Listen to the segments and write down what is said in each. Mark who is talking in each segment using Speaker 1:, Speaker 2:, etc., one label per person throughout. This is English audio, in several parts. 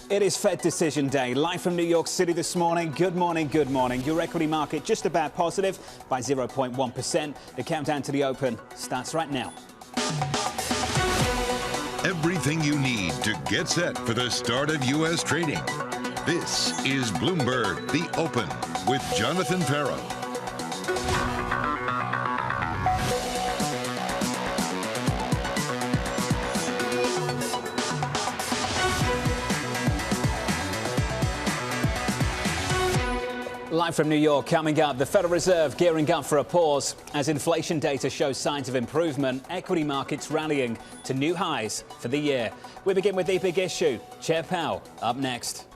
Speaker 1: It is Fed decision day. Live from New York City this morning. Good morning, good morning. Your equity market just about positive by 0.1%. The countdown to the open starts right now.
Speaker 2: Everything you need to get set for the start of U.S. trading. This is Bloomberg, The Open with Jonathan Ferro.
Speaker 1: Live from New York, coming up, the Federal Reserve gearing up for a pause. As inflation data shows signs of improvement, equity markets rallying to new highs for the year. We begin with the big issue. Chair Powell up next.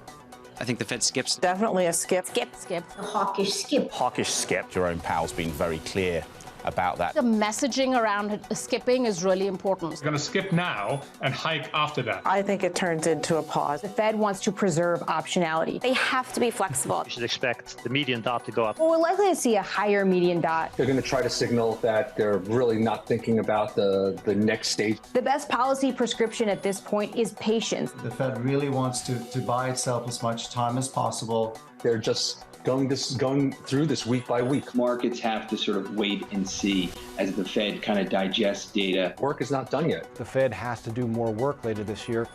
Speaker 3: I think the Fed skips.
Speaker 4: Definitely a skip.
Speaker 5: Skip.
Speaker 6: A hawkish skip.
Speaker 7: Hawkish skip. Jerome Powell's been very clear about that.
Speaker 5: The messaging around skipping is really important.
Speaker 8: We're going to skip now and hike after that.
Speaker 4: I think it turns into a pause.
Speaker 9: The Fed wants to preserve optionality.
Speaker 10: They have to be flexible.
Speaker 11: You should expect the median dot to go up.
Speaker 9: Well, we're likely to see a higher median dot.
Speaker 12: They're going to try to signal that they're really not thinking about the next stage.
Speaker 9: The best policy prescription at this point is patience.
Speaker 13: The Fed really wants to buy itself as much time as possible.
Speaker 12: They're just going through this week by week.
Speaker 14: Markets have to sort of wait and see as the Fed kind of digests data.
Speaker 12: Work is not done yet.
Speaker 15: The Fed has to do more work later this year.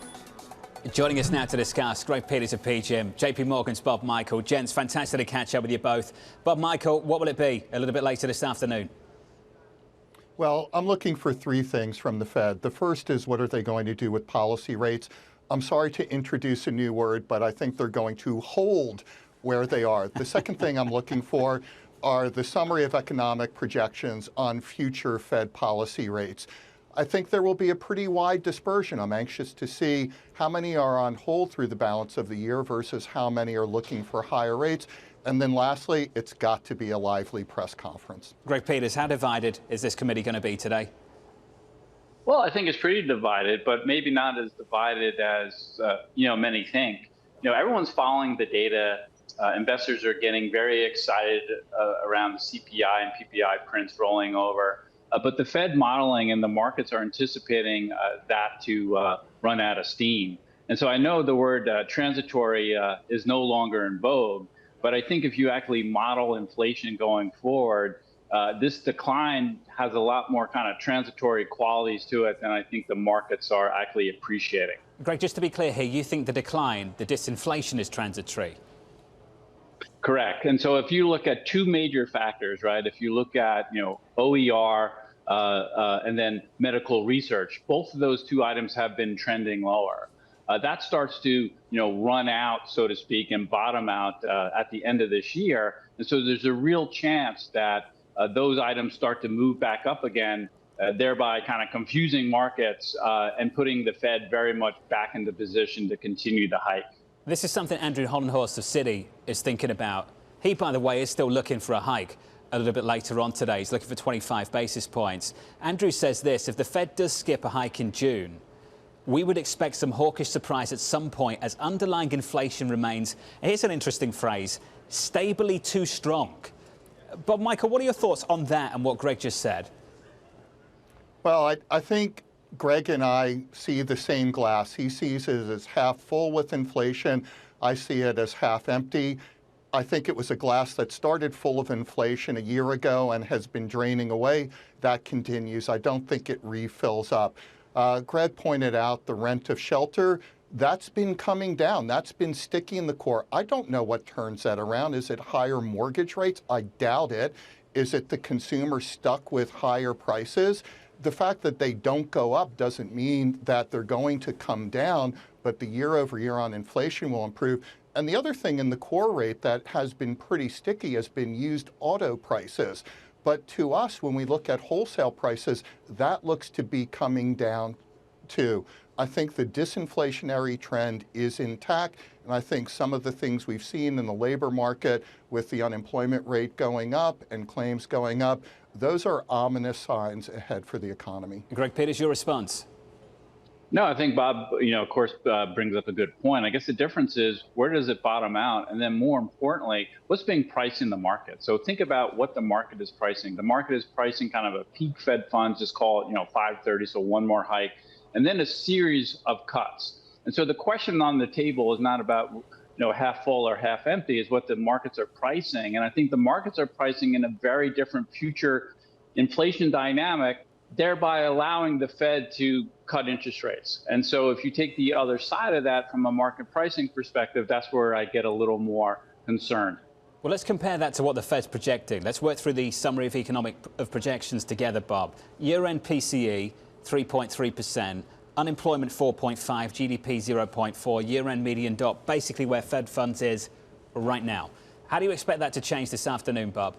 Speaker 1: Joining us now to discuss, Greg Peters of PGIM, JP Morgan's Bob Michael. Gents, fantastic to catch up with you both. Bob Michael, what will it be a little bit later this afternoon?
Speaker 16: Well, I'm looking for three things from the Fed. The first is, what are they going to do with policy rates? I'm sorry to introduce a new word, but I think they're going to hold where they are. The second thing I'm looking for are the summary of economic projections on future Fed policy rates. I think there will be a pretty wide dispersion. I'm anxious to see how many are on hold through the balance of the year versus how many are looking for higher rates. And then lastly, it's got to be a lively press conference.
Speaker 1: Greg Peters, how divided is this committee going to be today?
Speaker 17: Well, I think it's pretty divided, but maybe not as divided as many think. Everyone's following the data. Investors are getting very excited around the CPI and PPI prints rolling over. But the Fed modeling and the markets are anticipating that to run out of steam. And so I know the word transitory is no longer in vogue. But I think if you actually model inflation going forward, this decline has a lot more kind of transitory qualities to it than I think the markets are actually appreciating.
Speaker 1: Greg, just to be clear here, you think the decline, the disinflation is transitory?
Speaker 17: Correct. And so if you look at two major factors, right, if you look at, OER and then medical research, both of those two items have been trending lower. That starts to, run out, so to speak, and bottom out at the end of this year. And so there's a real chance that those items start to move back up again, thereby kind of confusing markets and putting the Fed very much back into position to continue the hike.
Speaker 1: This is something Andrew Hollenhorst of Citi is thinking about. He, by the way, is still looking for a hike a little bit later on today. He's looking for 25 basis points. Andrew says this: if the Fed does skip a hike in June, we would expect some hawkish surprise at some point as underlying inflation remains, here's an interesting phrase, stably too strong. But Michael, what are your thoughts on that and what Greg just said?
Speaker 16: Well, I think Greg and I see the same glass. He sees it as half full with inflation. I see it as half empty. I think it was a glass that started full of inflation a year ago and has been draining away. That continues. I don't think it refills up. Greg pointed out the rent of shelter. That's been coming down. That's been sticky in the core. I don't know what turns that around. Is it higher mortgage rates? I doubt it. Is it the consumer stuck with higher prices? The fact that they don't go up doesn't mean that they're going to come down, but the year over year on inflation will improve. And the other thing in the core rate that has been pretty sticky has been used auto prices. But to us, when we look at wholesale prices, that looks to be coming down too. I think the disinflationary trend is intact, and I think some of the things we've seen in the labor market with the unemployment rate going up and claims going up, those are ominous signs ahead for the economy.
Speaker 1: Greg Peters, your response?
Speaker 17: No, I think Bob, of course, brings up a good point. I guess the difference is, where does it bottom out? And then more importantly, what's being priced in the market? So think about what the market is pricing. The market is pricing kind of a peak Fed funds, just call it, 530, so one more hike, and then a series of cuts. And so the question on the table is not about half full or half empty, is what the markets are pricing. And I think the markets are pricing in a very different future inflation dynamic, thereby allowing the Fed to cut interest rates. And so if you take the other side of that from a market pricing perspective, that's where I get a little more concerned.
Speaker 1: Well, let's compare that to what the Fed's projecting. Let's work through the summary of projections together, Bob. Year-end PCE, 3.3%. Unemployment 4.5, GDP 0.4, year-end median dot, basically where Fed funds is right now. How do you expect that to change this afternoon, Bob?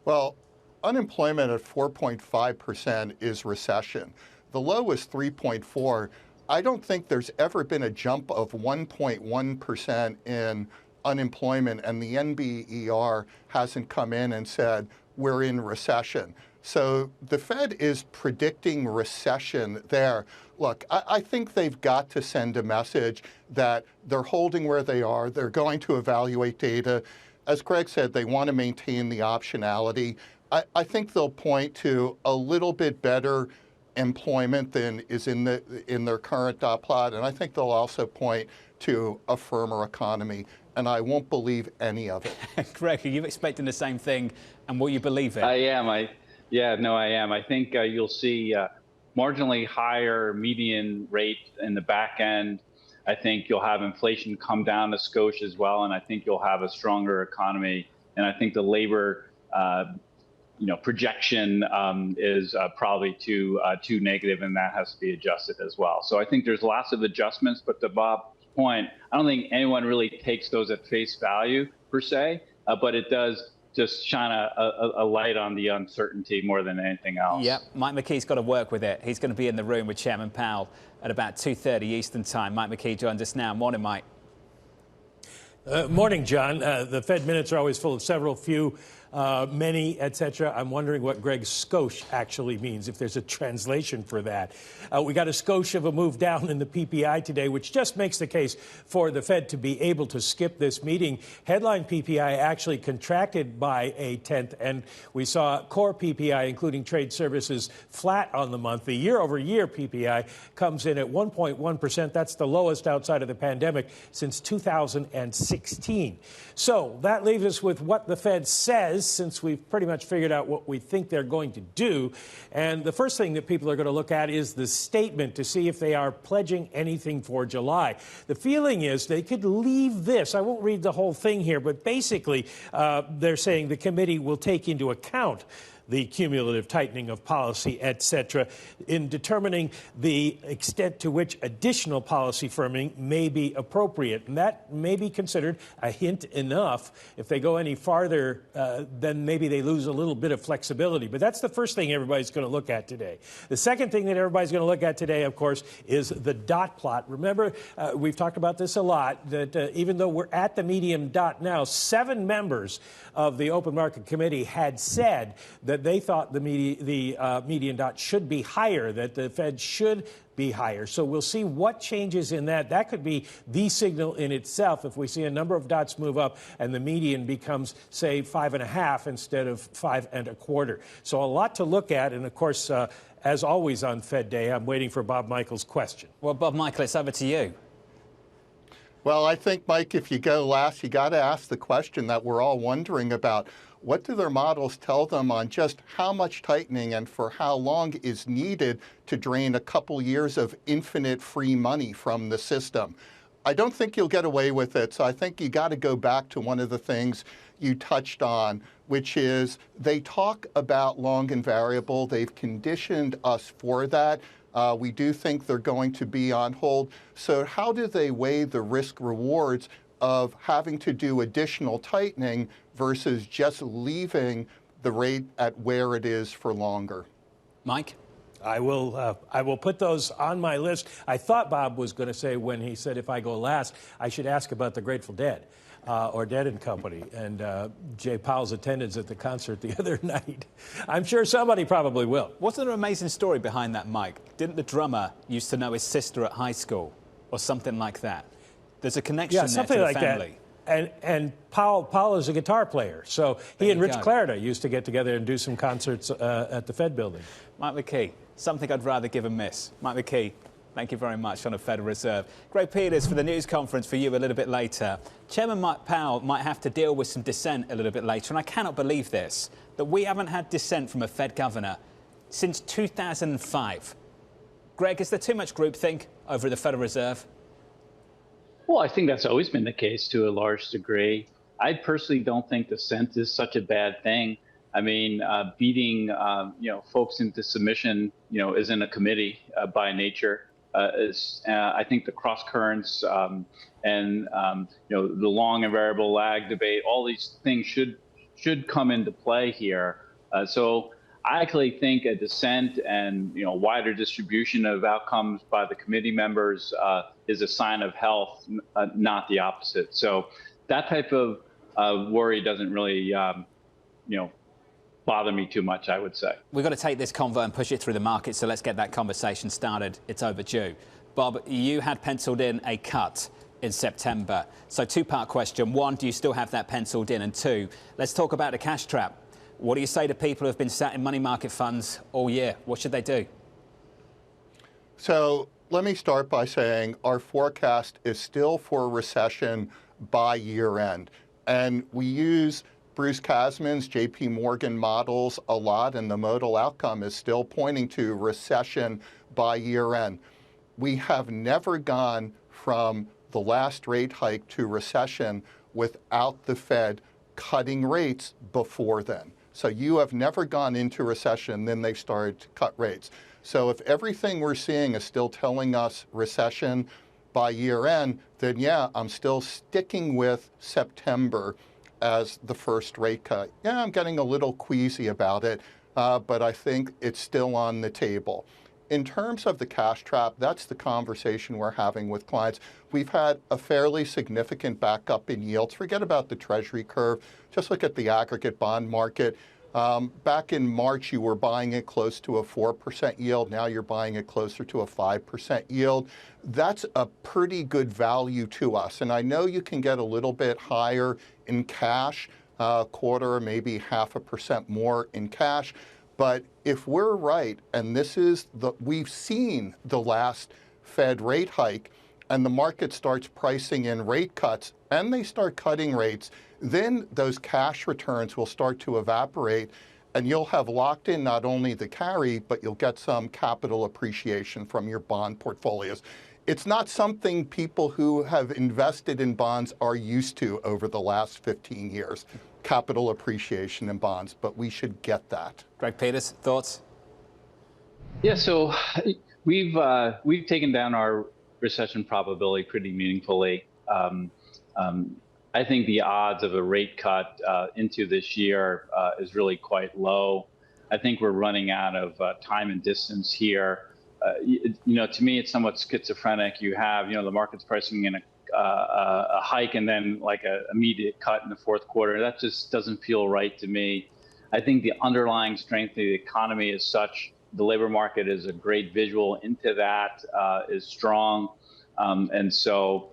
Speaker 16: Well, unemployment at 4.5% is recession. The low is 3.4. I don't think there's ever been a jump of 1.1% in unemployment, and the NBER hasn't come in and said we're in recession. So the Fed is predicting recession there. Look, I think they've got to send a message that they're holding where they are. They're going to evaluate data. As Greg said, they want to maintain the optionality. I think they'll point to a little bit better employment than is in their current dot plot, and I think they'll also point to a firmer economy, and I won't believe any of it.
Speaker 1: Greg, are you expecting the same thing, and will you believe it?
Speaker 17: I am. I am. I think you'll see marginally higher median rate in the back end. I think you'll have inflation come down a skosh as well, and I think you'll have a stronger economy. And I think the labor projection is probably too negative, and that has to be adjusted as well. So I think there's lots of adjustments, but to Bob's point, I don't think anyone really takes those at face value per se, but it does just shine a light on the uncertainty more than anything else.
Speaker 1: Yep, Mike McKee's got to work with it. He's going to be in the room with Chairman Powell at about 2:30 Eastern time. Mike McKee joins us now. Morning, Mike.
Speaker 6: Morning, John. The Fed minutes are always full of several, few, many, etc. I'm wondering what Greg's skosh actually means, if there's a translation for that. We got a skosh of a move down in the PPI today, which just makes the case for the Fed to be able to skip this meeting. Headline PPI actually contracted by 0.1%, and we saw core PPI, including trade services, flat on the month. The year-over-year PPI comes in at 1.1%. That's the lowest outside of the pandemic since 2016. So that leaves us with what the Fed says, since we've pretty much figured out what we think they're going to do. And the first thing that people are going to look at is the statement to see if they are pledging anything for July. The feeling is they could leave this. I won't read the whole thing here, but basically they're saying the committee will take into account the cumulative tightening of policy, etc., in determining the extent to which additional policy firming may be appropriate. And that may be considered a hint enough. If they go any farther, then maybe they lose a little bit of flexibility. But that's the first thing everybody's going to look at today. The second thing that everybody's going to look at today, of course, is the dot plot. Remember, we've talked about this a lot, that even though we're at the median dot now, 7 members of the Open Market Committee had said that they thought the median dot should be higher, that the Fed should be higher. So we'll see what changes in that. That could be the signal in itself if we see a number of dots move up and the median becomes, say, 5.5 instead of 5.25. So a lot to look at. And, of course, as always on Fed Day, I'm waiting for Bob Michael's question.
Speaker 1: Well, Bob Michael, it's over to you.
Speaker 16: Well, I think, Mike, if you go last, you got to ask the question that we're all wondering about. What do their models tell them on just how much tightening and for how long is needed to drain a couple years of infinite free money from the system? I don't think you'll get away with it. So I think you got to go back to one of the things you touched on, which is they talk about long and variable. They've conditioned us for that. We do think they're going to be on hold. So how do they weigh the risk rewards of having to do additional tightening versus just leaving the rate at where it is for longer?
Speaker 1: Mike?
Speaker 6: I will put those on my list. I thought Bob was going to say, when he said if I go last, I should ask about the Grateful Dead. Or Dead and Company, and Jay Powell's attendance at the concert the other night. I'm sure somebody probably will.
Speaker 1: Wasn't there an amazing story behind that, Mike? Didn't the drummer used to know his sister at high school, or something like that? There's a connection there
Speaker 6: something
Speaker 1: to the
Speaker 6: like
Speaker 1: family.
Speaker 6: That. And Powell is a guitar player, so he and Rich Clarida used to get together and do some concerts at the Fed building.
Speaker 1: Mike McKee, something I'd rather give a miss. Mike McKee, Thank you very much on the Federal Reserve. Greg Peters for the news conference for you a little bit later. Chairman Mike Powell might have to deal with some dissent a little bit later, and I cannot believe this, that we haven't had dissent from a Fed governor since 2005. Greg, is there too much groupthink over at the Federal Reserve?
Speaker 17: Well, I think that's always been the case to a large degree. I personally don't think dissent is such a bad thing. I mean, beating folks into submission, isn't a committee by nature. I think the cross currents and the long and variable lag debate, all these things should come into play here. So I actually think a dissent and wider distribution of outcomes by the committee members is a sign of health, not the opposite. So that type of worry doesn't really bother me too much, I would say.
Speaker 1: We've got to take this convo and push it through the market, so let's get that conversation started. It's overdue. Bob, you had penciled in a cut in September. So two-part question. One, do you still have that penciled in? And two, let's talk about the cash trap. What do you say to people who have been sat in money market funds all year? What should they do?
Speaker 16: So let me start by saying our forecast is still for a recession by year end. And we use Bruce Kasman's JP Morgan models a lot, and the modal outcome is still pointing to recession by year end. We have never gone from the last rate hike to recession without the Fed cutting rates before then. So you have never gone into recession, then they started to cut rates. So if everything we're seeing is still telling us recession by year end, then yeah, I'm still sticking with September as the first rate cut. Yeah, I'm getting a little queasy about it, but I think it's still on the table. In terms of the cash trap, that's the conversation we're having with clients. We've had a fairly significant backup in yields. Forget about the Treasury curve. Just look at the aggregate bond market. Back in March, you were buying it close to a 4% yield. Now you're buying it closer to a 5% yield. That's a pretty good value to us. And I know you can get a little bit higher in cash, quarter, maybe 0.5% more in cash. But if we're right, and we've seen the last Fed rate hike, and the market starts pricing in rate cuts, and they start cutting rates, then those cash returns will start to evaporate, and you'll have locked in not only the carry, but you'll get some capital appreciation from your bond portfolios. It's not something people who have invested in bonds are used to over the last 15 years, capital appreciation in bonds, but we should get that.
Speaker 1: Greg Peters, thoughts?
Speaker 17: Yeah, so we've taken down our recession probability pretty meaningfully. I think the odds of a rate cut into this year is really quite low. I think we're running out of time and distance here. To me, it's somewhat schizophrenic. You have, the market's pricing in a hike and then like an immediate cut in the fourth quarter. That just doesn't feel right to me. I think the underlying strength of the economy is such. The labor market is a great visual into that, is strong. And so,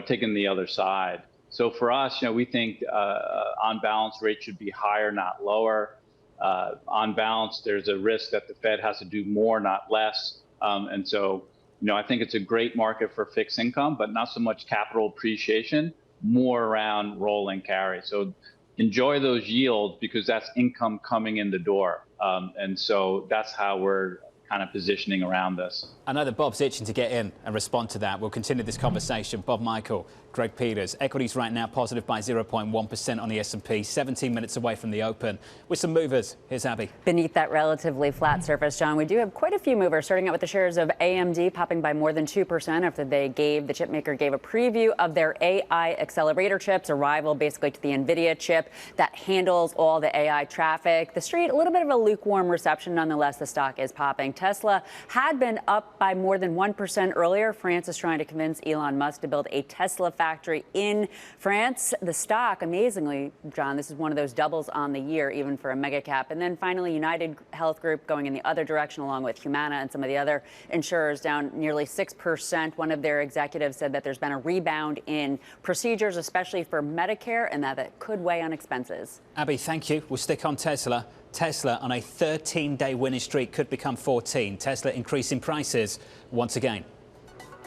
Speaker 17: taking the other side. So for us, we think on balance rates should be higher, not lower. On balance, there's a risk that the Fed has to do more, not less. And so, I think it's a great market for fixed income, but not so much capital appreciation, more around roll and carry. So enjoy those yields because that's income coming in the door. And so that's how we're kind of positioning around this.
Speaker 1: I know that Bob's itching to get in and respond to that. We'll continue this conversation. Bob Michael, Greg Peters. Equities right now positive by 0.1% on the S&P, 17 minutes away from the open. With some movers, here's Abby.
Speaker 10: Beneath that relatively flat surface, John, we do have quite a few movers, starting out with the shares of AMD popping by more than 2% after the chipmaker gave a preview of their AI accelerator chips, a rival basically to the NVIDIA chip that handles all the AI traffic. The street, a little bit of a lukewarm reception. Nonetheless, the stock is popping. Tesla had been up by more than 1% earlier. France is trying to convince Elon Musk to build a Tesla factory in France. The stock, amazingly, John, this is one of those doubles on the year, even for a mega cap. And then finally, United Health Group going in the other direction, along with Humana and some of the other insurers, down nearly 6%. One of their executives said that there's been a rebound in procedures, especially for Medicare, and that could weigh on expenses.
Speaker 1: Abby, thank you. We'll stick on Tesla. Tesla on a 13-day winning streak could become 14. Tesla increasing prices once again.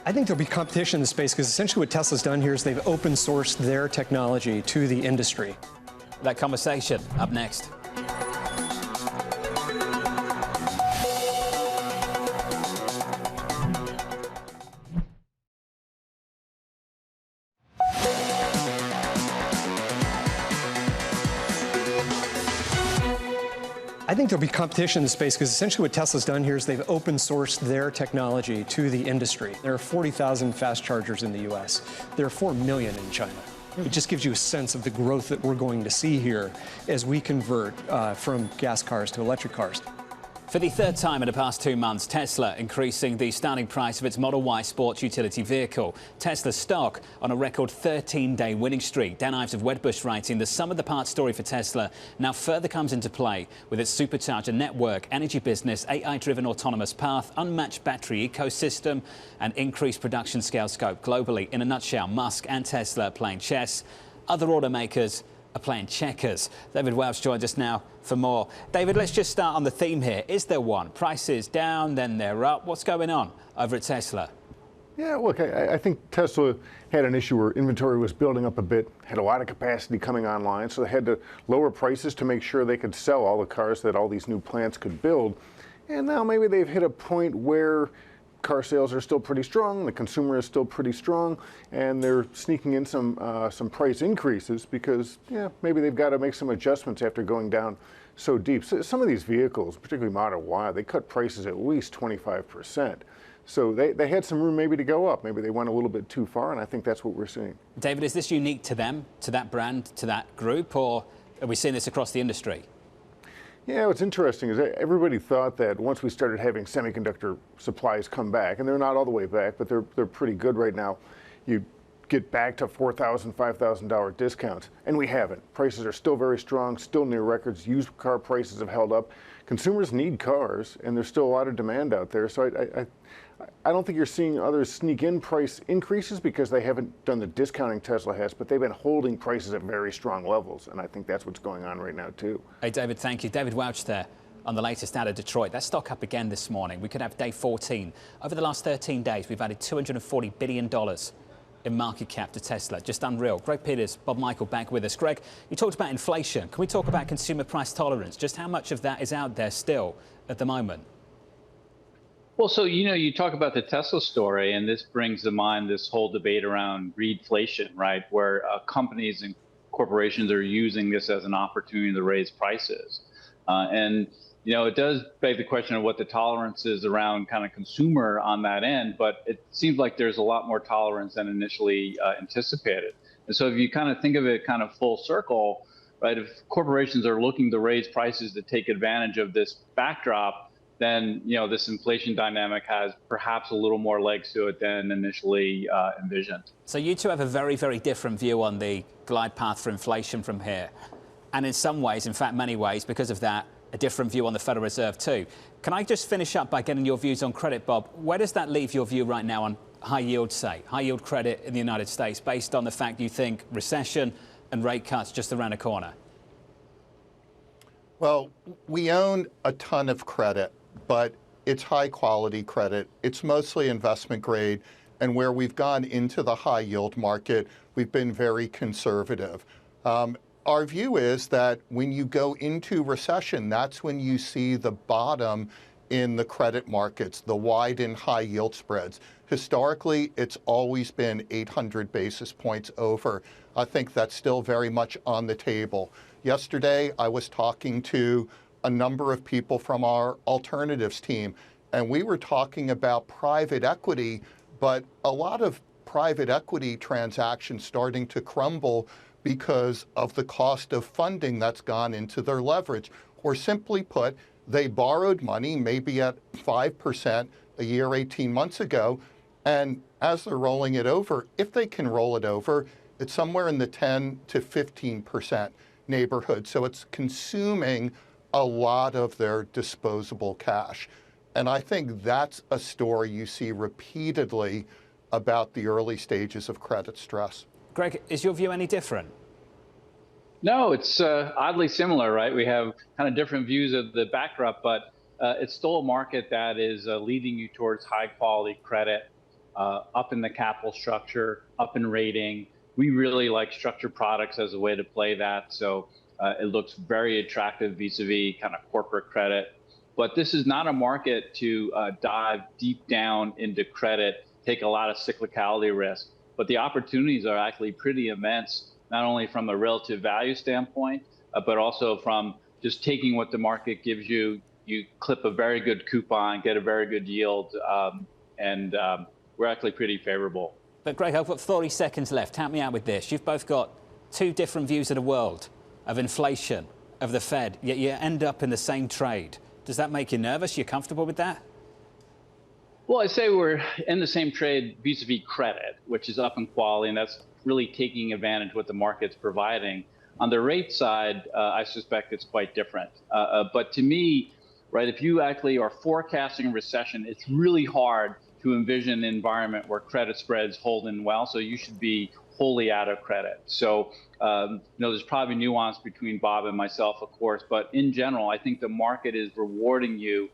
Speaker 18: I think there'll be competition in the space because essentially what Tesla's done here is they've open sourced their technology to the industry.
Speaker 1: That conversation up next.
Speaker 18: I think there'll be competition in the space because essentially what Tesla's done here is they've open sourced their technology to the industry. There are 40,000 fast chargers in the US. There are 4 million in China. It just gives you a sense of the growth that we're going to see here as we convert from gas cars to electric cars.
Speaker 1: For the third time in the past 2 months, Tesla increasing the starting price of its Model Y sports utility vehicle. Tesla stock on a record 13-day winning streak. Dan Ives of Wedbush writing, the sum of the parts story for Tesla now further comes into play with its supercharger network, energy business, AI-driven autonomous path, unmatched battery ecosystem, and increased production scale scope globally. In a nutshell, Musk and Tesla are playing chess. Other automakers are playing checkers. David Welch joins us now for more. David, let's just start on the theme here. Is there one? Prices down, then they're up. What's going on over at Tesla?
Speaker 19: Yeah, look, I think Tesla had an issue where inventory was building up a bit, had a lot of capacity coming online, so they had to lower prices to make sure they could sell all the cars that all these new plants could build. And now maybe they've hit a point where car sales are still pretty strong, the consumer is still pretty strong, and they're sneaking in some price increases because, yeah, maybe they've got to make some adjustments after going down so deep. So some of these vehicles, particularly Model Y, they cut prices at least 25%. So they had some room maybe to go up. Maybe they went a little bit too far, and I think that's what we're seeing.
Speaker 1: David, is this unique to them, to that brand, to that group, or are we seeing this across the industry?
Speaker 19: Yeah, what's interesting is that everybody thought that once we started having semiconductor supplies come back, and they're not all the way back, but they're pretty good right now, you get back to $4,000, $5,000 discounts, and we haven't. Prices are still very strong, still near records. Used car prices have held up. Consumers need cars, and there's still a lot of demand out there. So I don't think you're seeing others sneak in price increases because they haven't done the discounting Tesla has, but they've been holding prices at very strong levels, and I think that's what's going on right now, too.
Speaker 1: Hey, David, thank you. David Welch there on the latest out of Detroit. That stock up again this morning. We could have day 14. Over the last 13 days, we've added $240 billion in market cap to Tesla. Just unreal. Greg Peters, Bob Michael back with us. Greg, you talked about inflation. Can we talk about consumer price tolerance? Just how much of that is out there still at the moment?
Speaker 17: Well, so, you talk about the Tesla story, and this brings to mind this whole debate around greedflation, right? Where companies and corporations are using this as an opportunity to raise prices. It does beg the question of what the tolerance is around kind of consumer on that end, but it seems like there's a lot more tolerance than initially anticipated. And so if you kind of think of it kind of full circle, right, if corporations are looking to raise prices to take advantage of this backdrop, then this inflation dynamic has perhaps a little more legs to it than initially envisioned.
Speaker 1: So you two have a very, very different view on the glide path for inflation from here. And in some ways, in fact, many ways, because of that, a different view on the Federal Reserve too. Can I just finish up by getting your views on credit, Bob? Where does that leave your view right now on high yield, say, high yield credit in the United States, based on the fact you think recession and rate cuts just around the corner?
Speaker 16: Well, we own a ton of credit, but it's high quality credit. It's mostly investment grade. And where we've gone into the high yield market, we've been very conservative. Our view is that when you go into recession, that's when you see the bottom in the credit markets, the wide and high yield spreads. Historically, it's always been 800 basis points over. I think that's still very much on the table. Yesterday, I was talking to a number of people from our alternatives team, and we were talking about private equity, but a lot of private equity transactions starting to crumble because of the cost of funding that's gone into their leverage. Or simply put, they borrowed money maybe at 5% a year 18 months ago, and as they're rolling it over, if they can roll it over, it's somewhere in the 10 to 15% neighborhood. So it's consuming a lot of their disposable cash. And I think that's a story you see repeatedly about the early stages of credit stress.
Speaker 1: Greg, is your view any different?
Speaker 17: No, it's oddly similar, right? We have kind of different views of the backdrop, but it's still a market that is leading you towards high quality credit. up in the capital structure, up in rating. We really like structured products as a way to play that. So it looks very attractive vis-a-vis kind of corporate credit. But this is not a market to dive deep down into credit, take a lot of cyclicality risk. But the opportunities are actually pretty immense, not only from a relative value standpoint, but also from just taking what the market gives you. You clip a very good coupon, get a very good yield, and we're actually pretty favorable.
Speaker 1: But Greg, I've got 30 seconds left. Help me out with this. You've both got two different views of the world, of inflation, of the Fed, yet you end up in the same trade. Does that make you nervous? You're comfortable with that?
Speaker 17: Well, I'd say we're in the same trade vis-a-vis credit, which is up in quality, and that's really taking advantage of what the market's providing. On the rate side, I suspect it's quite different. But to me, right, if you actually are forecasting a recession, it's really hard to envision an environment where credit spreads hold in well. So you should be wholly out of credit. So there's probably nuance between Bob and myself, of course, but in general, I think the market is rewarding you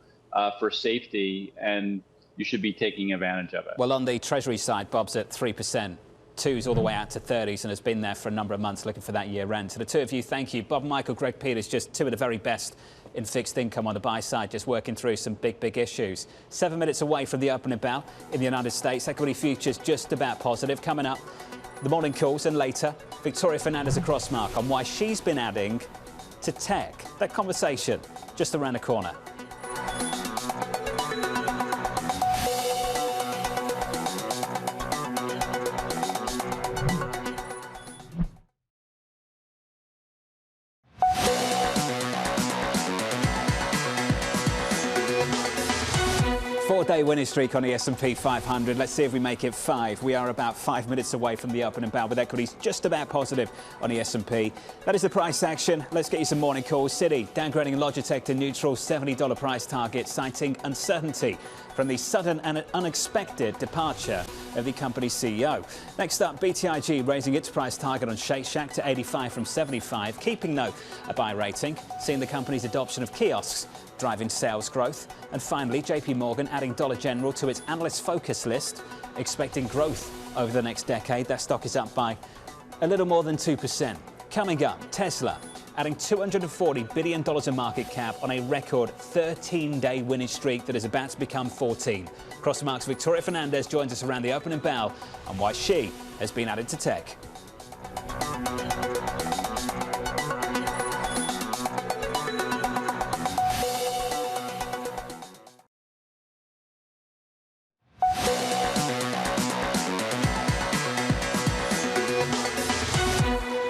Speaker 17: for safety, and you should be taking advantage of it.
Speaker 1: Well, on the Treasury side, Bob's at 3%. Twos all the way out to 30s and has been there for a number of months looking for that year end. So the two of you, thank you. Bob Michael, Greg Peters, just two of the very best in fixed income on the buy side, just working through some big issues. 7 minutes away from the opening bell in the United States. Equity futures just about positive. Coming up, the morning calls, and later, Victoria Fernandez across mark on why she's been adding to tech. That conversation just around the corner. Four-day winning streak on the S&P 500. Let's see if we make it 5. We are about 5 minutes away from the opening bell with equities just about positive on the S&P. That is the price action. Let's get you some morning calls. Citi downgrading Logitech to neutral, $70 price target, citing uncertainty from the sudden and unexpected departure of the company's CEO. Next up, BTIG raising its price target on Shake Shack to 85 from 75, keeping though a buy rating, seeing the company's adoption of kiosks driving sales growth. And finally, JP Morgan adding Dollar General to its analyst focus list, expecting growth over the next decade. That stock is up by a little more than 2%. Coming up, Tesla adding $240 billion in market cap on a record 13-day winning streak that is about to become 14. Crossmark's Victoria Fernandez joins us around the opening bell on why she has been added to tech.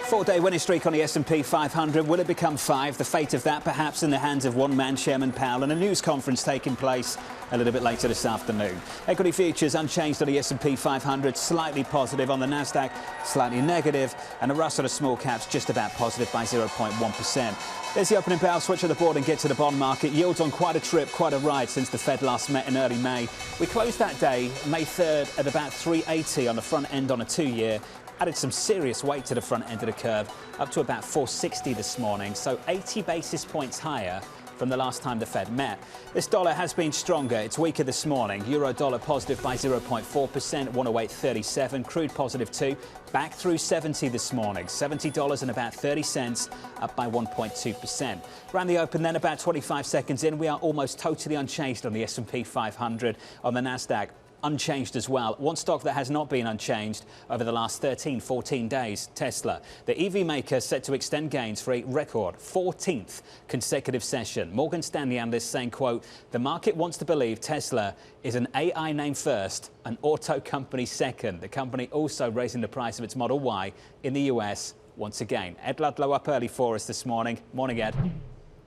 Speaker 1: 4-day winning streak on the S&P 500. Will it become 5? The fate of that perhaps in the hands of one-man Chairman Powell, and a news conference taking place a little bit later this afternoon. Equity futures unchanged on the S&P 500, slightly positive on the Nasdaq, slightly negative, and the Russell of small caps just about positive by 0.1%. There's the opening bell. Switch of the board and get to the bond market. Yields on quite a trip, quite a ride since the Fed last met in early May. We closed that day, May 3rd, at about 380 on the front end on a 2-year. Added some serious weight to the front end of the curve, up to about 460 this morning, so 80 basis points higher from the last time the Fed met. This dollar has been stronger. It's weaker this morning. Euro dollar positive by 0.4%, 108.37. Crude positive too, back through 70 this morning. $70 and about 30 cents, up by 1.2%. Around the open then, about 25 seconds in, we are almost totally unchanged on the S&P 500. On the Nasdaq, unchanged as well. One stock that has not been unchanged over the last 13, 14 days, Tesla. The EV maker set to extend gains for a record 14th consecutive session. Morgan Stanley analyst saying, quote, the market wants to believe Tesla is an AI name first, an auto company second. The company also raising the price of its Model Y in the US once again. Ed Ludlow up early for us this morning. Morning, Ed.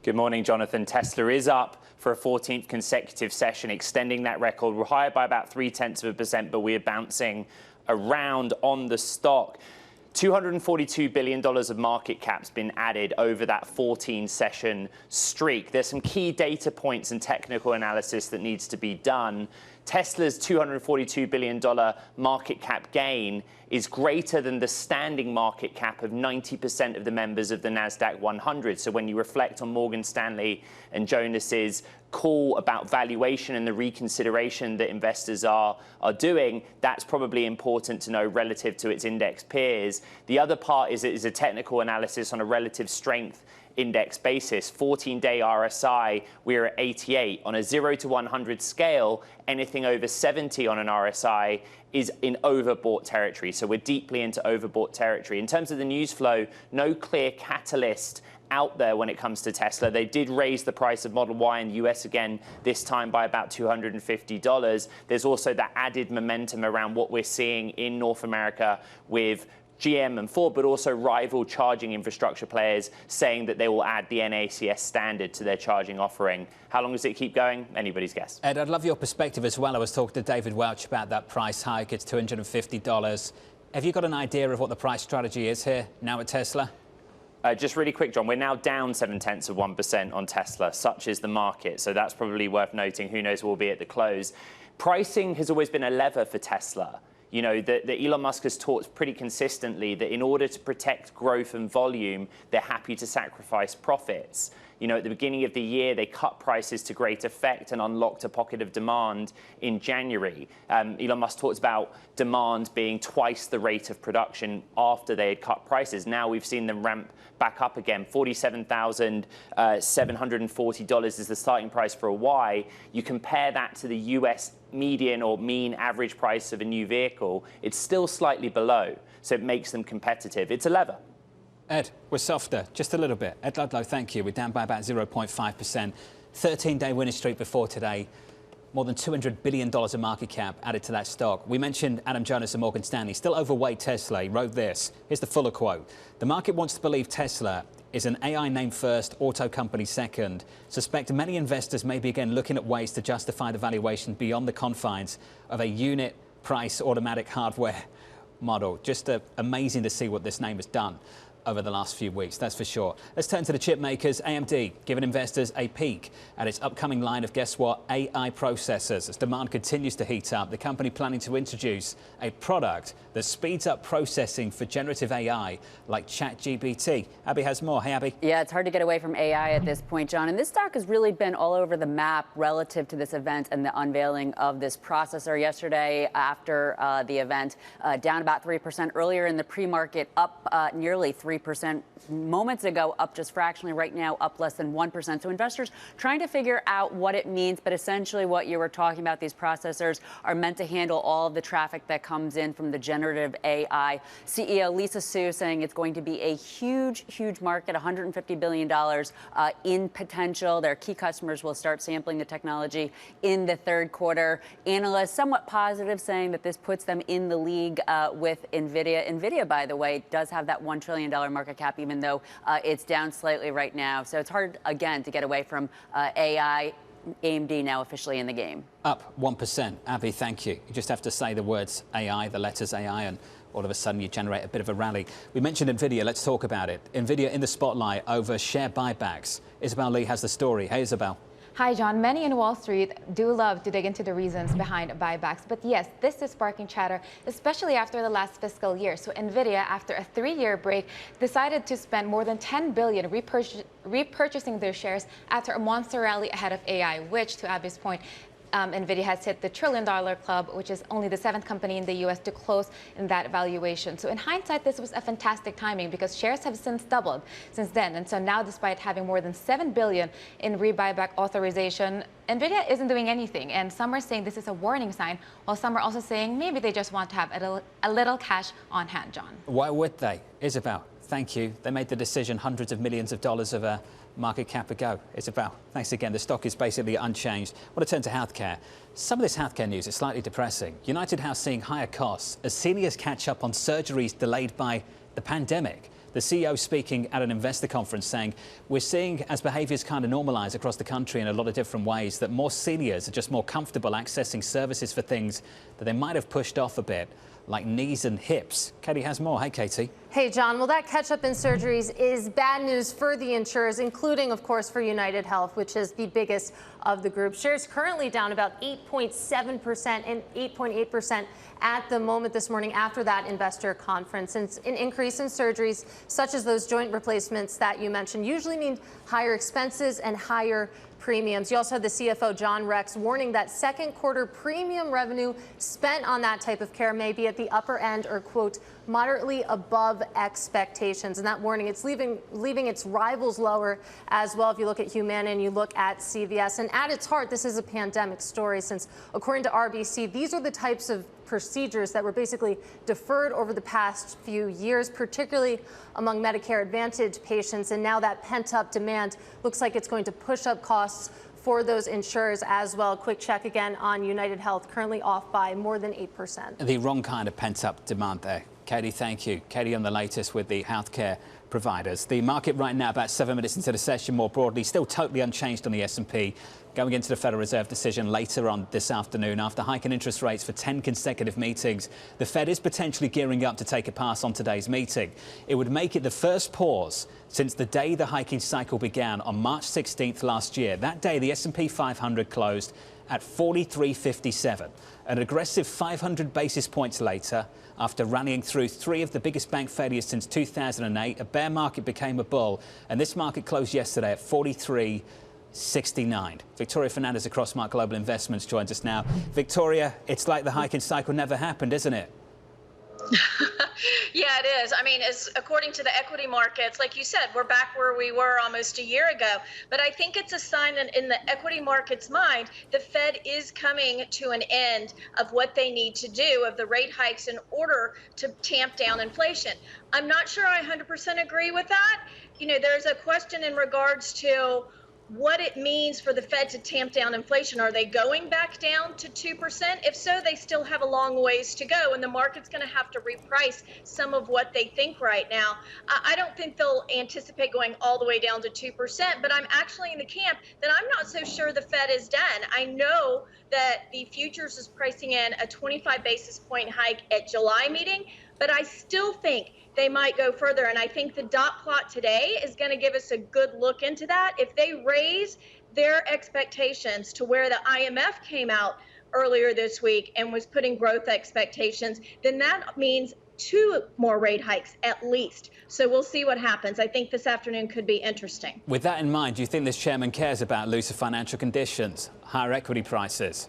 Speaker 20: Good morning, Jonathan. Tesla is up for a 14th consecutive session, extending that record. We're higher by about 0.3%, but we're bouncing around on the stock. $242 billion of market cap's been added over that 14-session streak. There's some key data points and technical analysis that needs to be done Tesla's $242 billion market cap gain is greater than the standing market cap of 90% of the members of the NASDAQ 100. So when you reflect on Morgan Stanley and Jonas's call about valuation and the reconsideration that investors are doing, that's probably important to know relative to its index peers. The other part is a technical analysis on a relative strength index basis. 14-day RSI, we're at 88. On a 0 to 100 scale, anything over 70 on an RSI is in overbought territory. So we're deeply into overbought territory. In terms of the news flow, no clear catalyst out there when it comes to Tesla. They did raise the price of Model Y in the US again, this time by about $250. There's also that added momentum around what we're seeing in North America with GM and Ford, but also rival charging infrastructure players saying that they will add the NACS standard to their charging offering. How long does it keep going? Anybody's guess.
Speaker 1: Ed, I'd love your perspective as well. I was talking to David Welch about that price hike. It's $250. Have you got an idea of what the price strategy is here now at Tesla?
Speaker 20: Just really quick, John, we're now down 0.7% on Tesla. Such is the market. So that's probably worth noting. Who knows where we'll be at the close. Pricing has always been a lever for Tesla. You know, that Elon Musk has talked pretty consistently that in order to protect growth and volume, they're happy to sacrifice profits. You know, at the beginning of the year, they cut prices to great effect and unlocked a pocket of demand in January. Elon Musk talks about demand being twice the rate of production after they had cut prices. Now we've seen them ramp back up again. $47,740 is the starting price for a Y. You compare that to the US median or mean average price of a new vehicle, it's still slightly below. So it makes them competitive. It's a lever.
Speaker 1: Ed, we're softer, just a little bit. Ed Ludlow, thank you. We're down by about 0.5%. 13-day winning streak before today. More than $200 billion of market cap added to that stock. We mentioned Adam Jonas of Morgan Stanley, still overweight Tesla. He wrote this. Here's the fuller quote. The market wants to believe Tesla is an AI name first, auto company second. Suspect many investors may be again looking at ways to justify the valuation beyond the confines of a unit price automatic hardware model. Just amazing to see what this name has done over the last few weeks, that's for sure. Let's turn to the chip makers. AMD giving investors a peek at its upcoming line of, guess what, AI processors. As demand continues to heat up, the company planning to introduce a product that speeds up processing for generative AI like ChatGPT. Abby has more. Hey, Abby.
Speaker 10: Yeah, it's hard to get away from AI at this point, John. And this stock has really been all over the map relative to this event and the unveiling of this processor yesterday after the event. Down about 3% earlier in the pre-market, up nearly 3% moments ago, up just fractionally. Right now, up less than 1%. So investors trying to figure out what it means. But essentially what you were talking about, these processors are meant to handle all of the traffic that comes in from the generative AI. CEO Lisa Su saying it's going to be a huge, huge market, $150 billion in potential. Their key customers will start sampling the technology in the third quarter. Analysts somewhat positive, saying that this puts them in the league with NVIDIA. NVIDIA, by the way, does have that $1 trillion market cap, even though it's down slightly right now. So it's hard, again, to get away from AI. AMD now officially in the game.
Speaker 1: Up 1%. Abby, thank you. You just have to say the words AI, the letters AI, and all of a sudden you generate a bit of a rally. We mentioned NVIDIA. Let's talk about it. NVIDIA in the spotlight over share buybacks. Isabel Lee has the story. Hey, Isabel.
Speaker 21: Hi, John. Many in Wall Street do love to dig into the reasons behind buybacks. But yes, this is sparking chatter, especially after the last fiscal year. So NVIDIA, after a 3-year break, decided to spend more than $10 billion repurchasing their shares after a monster rally ahead of AI, which, to Abby's point, NVIDIA has hit the $1 trillion club, which is only the 7th company in the U.S. to close in that valuation. So in hindsight, this was a fantastic timing because shares have since doubled since then. And so now, despite having more than $7 billion in rebuyback authorization, NVIDIA isn't doing anything. And some are saying this is a warning sign, while some are also saying maybe they just want to have a little cash on hand, John.
Speaker 1: Why would they? Isabel, thank you. They made the decision hundreds of millions of dollars of a market cap ago. Isabel, thanks again. The stock is basically unchanged. I want to turn to healthcare. Some of this healthcare news is slightly depressing. United Health seeing higher costs as seniors catch up on surgeries delayed by the pandemic. The CEO speaking at an investor conference saying, we're seeing as behaviours kind of normalise across the country in a lot of different ways, that more seniors are just more comfortable accessing services for things that they might have pushed off a bit, like knees and hips. Katie has more. Hey, Katie.
Speaker 2: Hey, John. Well, that catch-up in surgeries is bad news for the insurers, including, of course, for United Health, which is the biggest of the group. Shares currently down about 8.7% and 8.8% at the moment this morning after that investor conference. And an increase in surgeries, such as those joint replacements that you mentioned, usually mean higher expenses and higher premiums. You also had the CFO, John Rex, warning that second quarter premium revenue spent on that type of care may be at the upper end or, quote, moderately above expectations. And that warning, it's leaving its rivals lower as well. If you look at Humana and you look at CVS, and at its heart, this is a pandemic story, since according to RBC, these are the types of procedures that were basically deferred over the past few years, particularly among Medicare Advantage patients. And now that pent-up demand looks like it's going to push up costs for those insurers as well. Quick check again on United Health, currently off by more than 8%.
Speaker 1: The wrong kind of pent-up demand there. Katie, thank you. Katie on the latest with the healthcare providers. The market right now, about 7 minutes into the session, more broadly, still totally unchanged on the S&P. Going into the Federal Reserve decision later on this afternoon, after hiking interest rates for 10 consecutive meetings, the Fed is potentially gearing up to take a pass on today's meeting. It would make it the first pause since the day the hiking cycle began on March 16th last year. That day, the S&P 500 closed at 43.57. An aggressive 500 basis points later, after rallying through three of the biggest bank failures since 2008, a bear market became a bull, and this market closed yesterday at 43.69. Victoria Fernandez across Smart Global Investments joins us now. Victoria, it's like the hiking cycle never happened, isn't it?
Speaker 22: Yeah, it is. I mean, according to the equity markets, like you said, we're back where we were almost a year ago. But I think it's a sign that in the equity market's mind, the Fed is coming to an end of what they need to do of the rate hikes in order to tamp down inflation. I'm not sure I 100% agree with that. You know, there's a question in regards to what it means for the Fed to tamp down inflation. Are they going back down to 2%? If so, they still have a long ways to go, and the market's going to have to reprice some of what they think right now. I don't think they'll anticipate going all the way down to 2%, but I'm actually in the camp that I'm not so sure the Fed is done. I know that the futures is pricing in a 25 basis point hike at July meeting, but I still think they might go further. And I think the dot plot today is going to give us a good look into that. If they raise their expectations to where the IMF came out earlier this week and was putting growth expectations, then that means 2 more rate hikes at least. So we'll see what happens. I think this afternoon could be interesting.
Speaker 1: With that in mind, do you think this chairman cares about looser financial conditions, higher equity prices?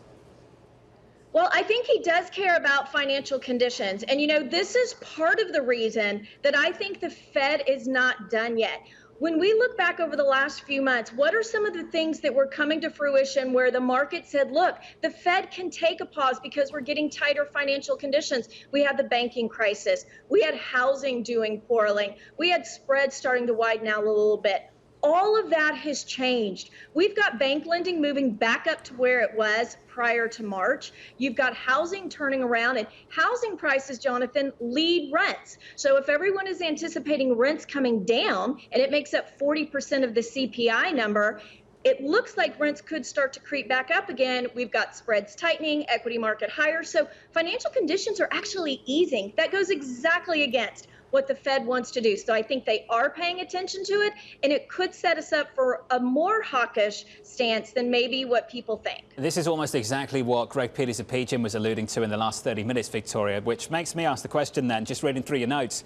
Speaker 22: Well, I think he does care about financial conditions. And, you know, this is part of the reason that I think the Fed is not done yet. When we look back over the last few months, what are some of the things that were coming to fruition where the market said, look, the Fed can take a pause because we're getting tighter financial conditions? We had the banking crisis. We had housing doing poorly. We had spreads starting to widen out a little bit. All of that has changed. We've got bank lending moving back up to where it was prior to March. You've got housing turning around, and housing prices, Jonathan, lead rents. So if everyone is anticipating rents coming down, and it makes up 40% of the CPI number, it looks like rents could start to creep back up again. We've got spreads tightening, equity market higher. So financial conditions are actually easing. That goes exactly against what the Fed wants to do. So I think they are paying attention to it, and it could set us up for a more hawkish stance than maybe what people think.
Speaker 1: This is almost exactly what Greg Peters of PGIM was alluding to in the last 30 minutes, Victoria, which makes me ask the question then, just reading through your notes,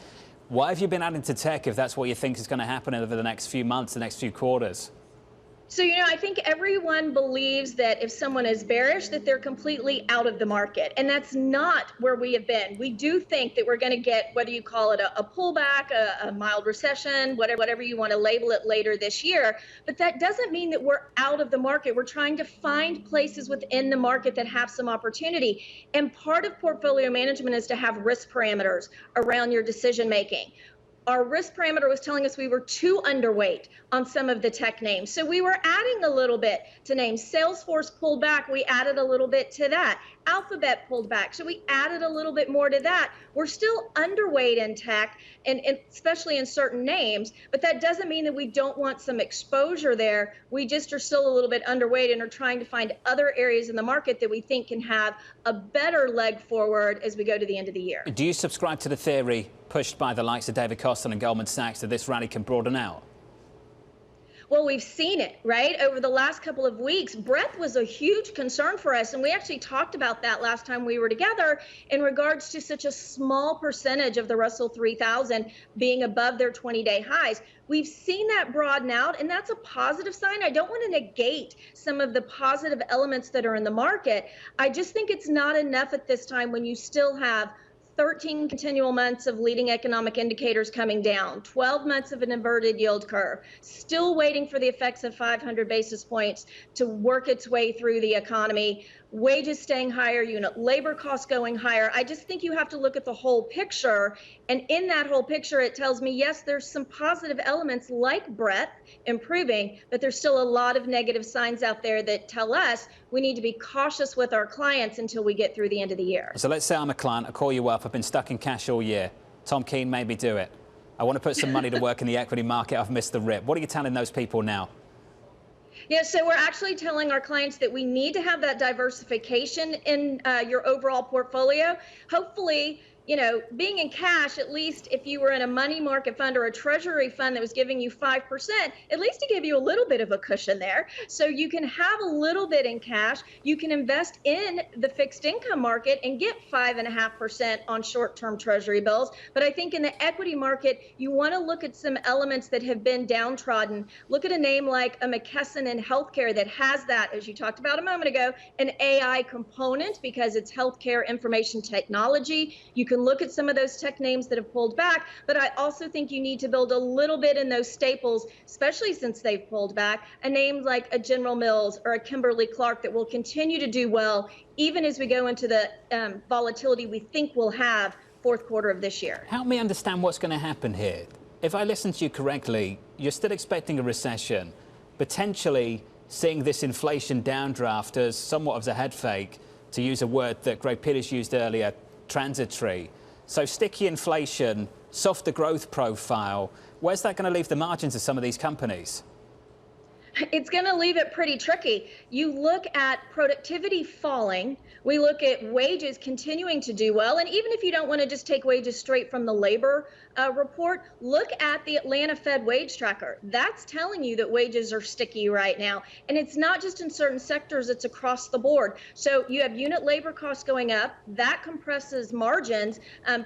Speaker 1: why have you been adding to tech if that's what you think is going to happen over the next few months, the next few quarters?
Speaker 22: So, you know, I think everyone believes that if someone is bearish, that they're completely out of the market. And that's not where we have been. We do think that we're going to get, whether you call it a pullback, a mild recession, whatever you want to label it later this year. But that doesn't mean that we're out of the market. We're trying to find places within the market that have some opportunity. And part of portfolio management is to have risk parameters around your decision making. Our risk parameter was telling us we were too underweight on some of the tech names. So we were adding a little bit to names. Salesforce pulled back. We added a little bit to that. Alphabet pulled back, so we added a little bit more to that. We're still underweight in tech, and especially in certain names, but that doesn't mean that we don't want some exposure there. We just are still a little bit underweight and are trying to find other areas in the market that we think can have a better leg forward as we go to the end of the year.
Speaker 1: Do you subscribe to the theory pushed by the likes of David Costin and Goldman Sachs that this rally can broaden out?
Speaker 22: Well, we've seen it, right? Over the last couple of weeks, breadth was a huge concern for us. And we actually talked about that last time we were together in regards to such a small percentage of the Russell 3000 being above their 20-day highs. We've seen that broaden out, and that's a positive sign. I don't want to negate some of the positive elements that are in the market. I just think it's not enough at this time when you still have 13 continual months of leading economic indicators coming down, 12 months of an inverted yield curve, still waiting for the effects of 500 basis points to work its way through the economy, wages staying higher, unit labor costs going higher. I just think you have to look at the whole picture. And in that whole picture, it tells me, yes, there's some positive elements like breadth improving, but there's still a lot of negative signs out there that tell us we need to be cautious with our clients until we get through the end of the year.
Speaker 1: So let's say I'm a client, I call you up, I've been stuck in cash all year. Tom Keene made me do it. I want to put some money to work in the equity market, I've missed the rip. What are you telling those people now?
Speaker 22: Yeah, so we're actually telling our clients that we need to have that diversification in your overall portfolio. Hopefully, you know, being in cash, at least if you were in a money market fund or a treasury fund that was giving you 5%, at least to give you a little bit of a cushion there. So you can have a little bit in cash. You can invest in the fixed income market and get 5.5% on short-term treasury bills. But I think in the equity market, you want to look at some elements that have been downtrodden. Look at a name like a McKesson in healthcare that has that, as you talked about a moment ago, an AI component because it's healthcare information technology. You can look at some of those tech names that have pulled back, but I also think you need to build a little bit in those staples, especially since they've pulled back, a name like a General Mills or a Kimberly-Clark that will continue to do well, even as we go into the volatility we think we'll have fourth quarter of this year.
Speaker 1: Help me understand what's going to happen here. If I listen to you correctly, you're still expecting a recession, potentially seeing this inflation downdraft as somewhat of a head fake, to use a word that Greg Peters used earlier, transitory. So sticky inflation, softer growth profile, where's that going to leave the margins of some of these companies?
Speaker 22: It's going to leave it pretty tricky. You look at productivity falling. We look at wages continuing to do well. And even if you don't want to just take wages straight from the labor report, look at the Atlanta Fed wage tracker. That's telling you that wages are sticky right now. And it's not just in certain sectors, it's across the board. So you have unit labor costs going up. That compresses margins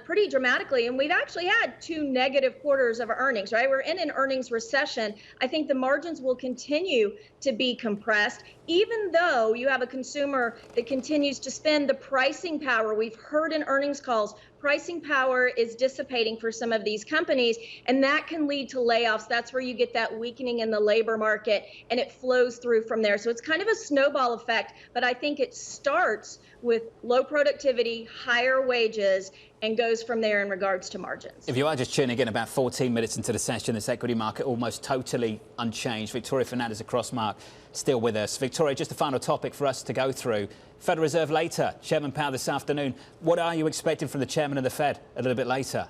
Speaker 22: pretty dramatically. And we've actually had 2 negative quarters of earnings, right? We're in an earnings recession. I think the margins will continue to be compressed, even though you have a consumer that continues to spend. The pricing power, we've heard in earnings calls, pricing power is dissipating for some of these companies, and that can lead to layoffs. That's where you get that weakening in the labor market, and it flows through from there. So it's kind of a snowball effect, but I think it starts with low productivity, higher wages, and goes from there in regards to margins.
Speaker 1: If you are just tuning in about 14 minutes into the session, this equity market almost totally unchanged. Victoria Fernandez across Mark still with us. Victoria, just a final topic for us to go through. Federal Reserve later, Chairman Powell this afternoon. What are you expecting from the Chairman of the Fed a little bit later?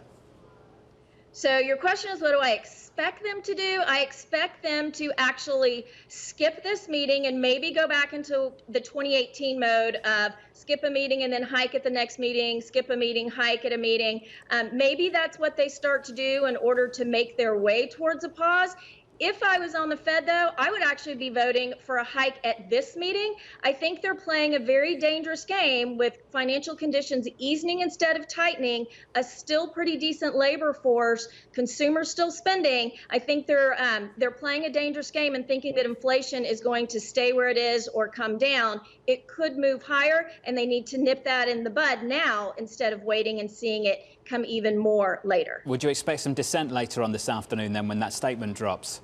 Speaker 22: So your question is, what do I expect them to do? I expect them to actually skip this meeting and maybe go back into the 2018 mode of skip a meeting and then hike at the next meeting, skip a meeting, hike at a meeting. Maybe that's what they start to do in order to make their way towards a pause. If I was on the Fed, though, I would actually be voting for a hike at this meeting. I think they're playing a very dangerous game with financial conditions easing instead of tightening, a still pretty decent labor force, consumers still spending. I think they're playing a dangerous game and thinking that inflation is going to stay where it is or come down. It could move higher, and they need to nip that in the bud now instead of waiting and seeing it come even more later.
Speaker 1: Would you expect some dissent later on this afternoon then when that statement drops?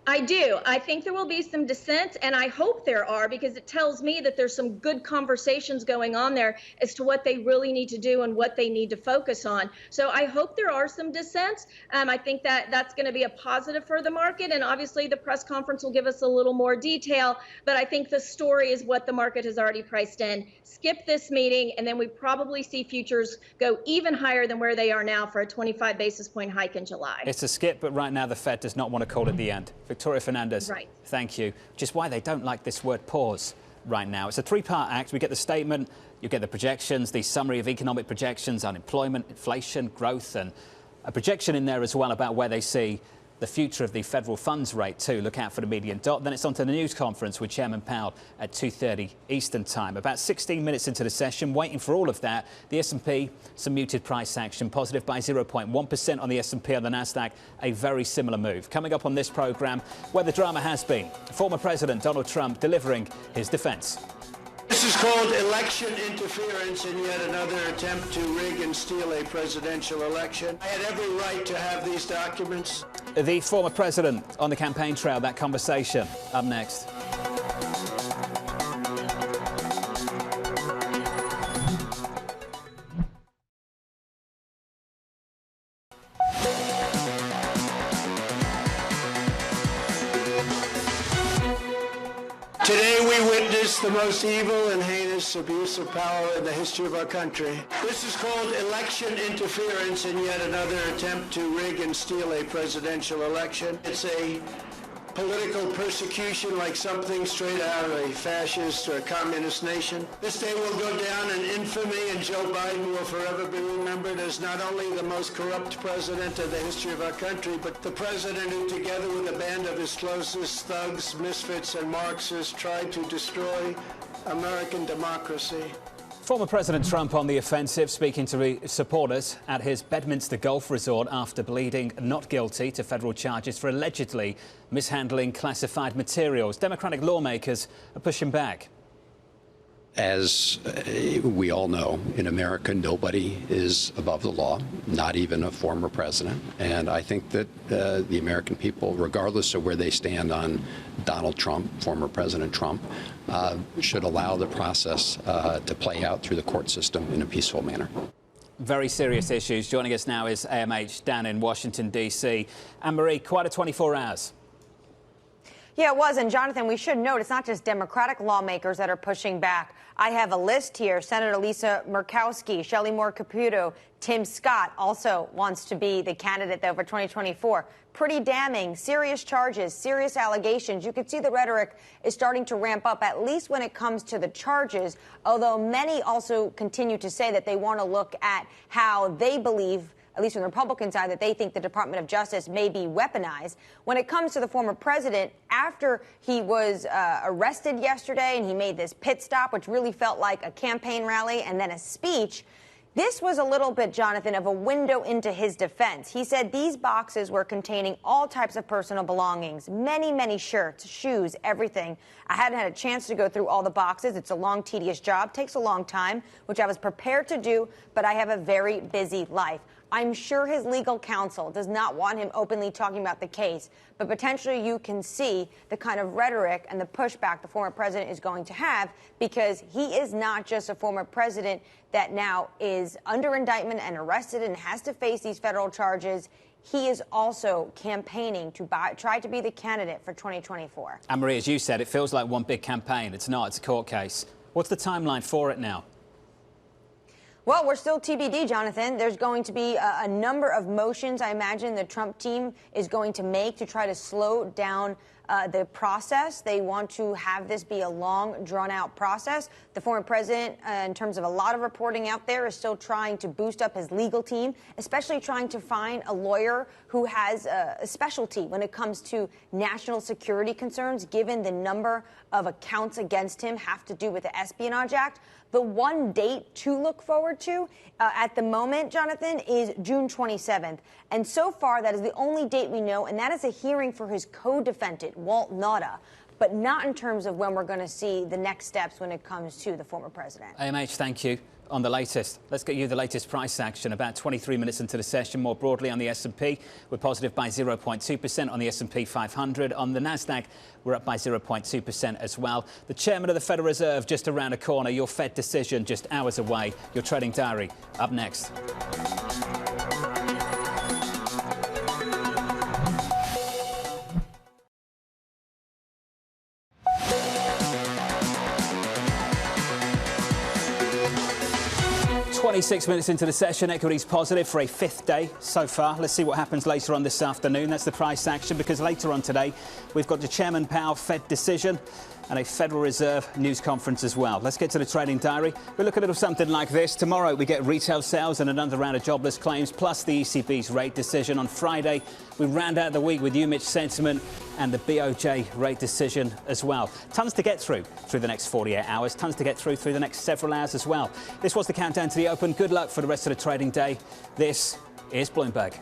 Speaker 22: I do. I think there will be some dissent, and I hope there are, because it tells me that there's some good conversations going on there as to what they really need to do and what they need to focus on. So I hope there are some dissents. I think that that's going to be a positive for the market, and obviously the press conference will give us a little more detail, but I think the story is what the market has already priced in. Skip this meeting, and then we probably see futures go even higher than where they are now for a 25 basis point hike in July.
Speaker 1: It's a skip, but right now the Fed does not want to call it the end. Victoria Fernandez,
Speaker 22: right.
Speaker 1: Thank you. Which is why they don't like this word pause right now. It's a three-part act. We get the statement, you get the projections, the summary of economic projections, unemployment, inflation, growth, and a projection in there as well about where they see the future of the federal funds rate too. Look out for the median dot. Then it's on to the news conference with Chairman Powell at 2:30 Eastern time. About 16 minutes into the session, waiting for all of that, the S&P, some muted price action, positive by 0.1% on the S&P. On the Nasdaq, a very similar move. Coming up on this program, where the drama has been, former President Donald Trump delivering his defense.
Speaker 3: This is called election interference in yet another attempt to rig and steal a presidential election. I had every right to have these documents.
Speaker 1: The former president on the campaign trail, that conversation up next.
Speaker 3: Today we witness the most evil and heinous abuse of power in the history of our country. This is called election interference in yet another attempt to rig and steal a presidential election. It's a political persecution like something straight out of a fascist or a communist nation. This day will go down in infamy, and Joe Biden will forever be remembered as not only the most corrupt president of the history of our country, but the president who, together with a band of his closest thugs, misfits, and Marxists, tried to destroy American democracy.
Speaker 1: Former President Trump on the offensive, speaking to supporters at his Bedminster Golf Resort after pleading not guilty to federal charges for allegedly mishandling classified materials. Democratic lawmakers are pushing back.
Speaker 7: As we all know, in America, nobody is above the law, not even a former president. And I think that the American people, regardless of where they stand on Donald Trump, former President Trump, should allow the process to play out through the court system in a peaceful manner.
Speaker 1: Very serious issues. Joining us now is AMH down in Washington, D.C. Anne-Marie, quite a 24 hours.
Speaker 23: Yeah, it was. And Jonathan, we should note it's not just Democratic lawmakers that are pushing back. I have a list here. Senator Lisa Murkowski, Shelley Moore Caputo, Tim Scott also wants to be the candidate, though, for 2024. Pretty damning, serious charges, serious allegations. You can see the rhetoric is starting to ramp up, at least when it comes to the charges, although many also continue to say that they want to look at how they believe, at least from the Republican side, that they think the Department of Justice may be weaponized. When it comes to the former president, after he was arrested yesterday and he made this pit stop, which really felt like a campaign rally and then a speech, this was a little bit, Jonathan, of a window into his defense. He said these boxes were containing all types of personal belongings, many, many shirts, shoes, everything. I hadn't had a chance to go through all the boxes. It's a long, tedious job, takes a long time, which I was prepared to do, but I have a very busy life. I'm sure his legal counsel does not want him openly talking about the case, but potentially you can see the kind of rhetoric and the pushback the former president is going to have, because he is not just a former president that now is under indictment and arrested and has to face these federal charges. He is also campaigning to try to be the candidate for 2024.
Speaker 1: Anne-Marie, as you said, it feels like one big campaign. It's not. It's a court case. What's the timeline for it now?
Speaker 23: Well, we're still TBD, Jonathan. There's going to be a number of motions I imagine the Trump team is going to make to try to slow down the process. They want to have this be a long, drawn-out process. The former president, in terms of a lot of reporting out there, is still trying to boost up his legal team, especially trying to find a lawyer who has a specialty when it comes to national security concerns, given the number of accounts against him have to do with the Espionage Act. The one date to look forward to at the moment, Jonathan, is June 27th. And so far, that is the only date we know, and that is a hearing for his co-defendant, Walt Nauta, but not in terms of when we're going to see the next steps when it comes to the former president.
Speaker 1: AMH, thank you. on the latest. Let's get you the latest price action. About 23 minutes into the session, more broadly on the S&P, we're positive by 0.2% on the S&P 500. On the Nasdaq, we're up by 0.2% as well. The chairman of the Federal Reserve just around the corner. Your Fed decision just hours away. Your trading diary up next. 26 minutes into the session, equities positive for a fifth day so far. Let's see what happens later on this afternoon. That's the price action, because later on today, we've got the Chairman Powell Fed decision and a Federal Reserve news conference as well. Let's get to the trading diary. We look at a little something like this. Tomorrow, we get retail sales and another round of jobless claims, plus the ECB's rate decision. On Friday, we round out the week with UMich sentiment and the BOJ rate decision as well. Tons to get through the next 48 hours, tons to get through the next several hours as well. This was the countdown to the open. Good luck for the rest of the trading day. This is Bloomberg.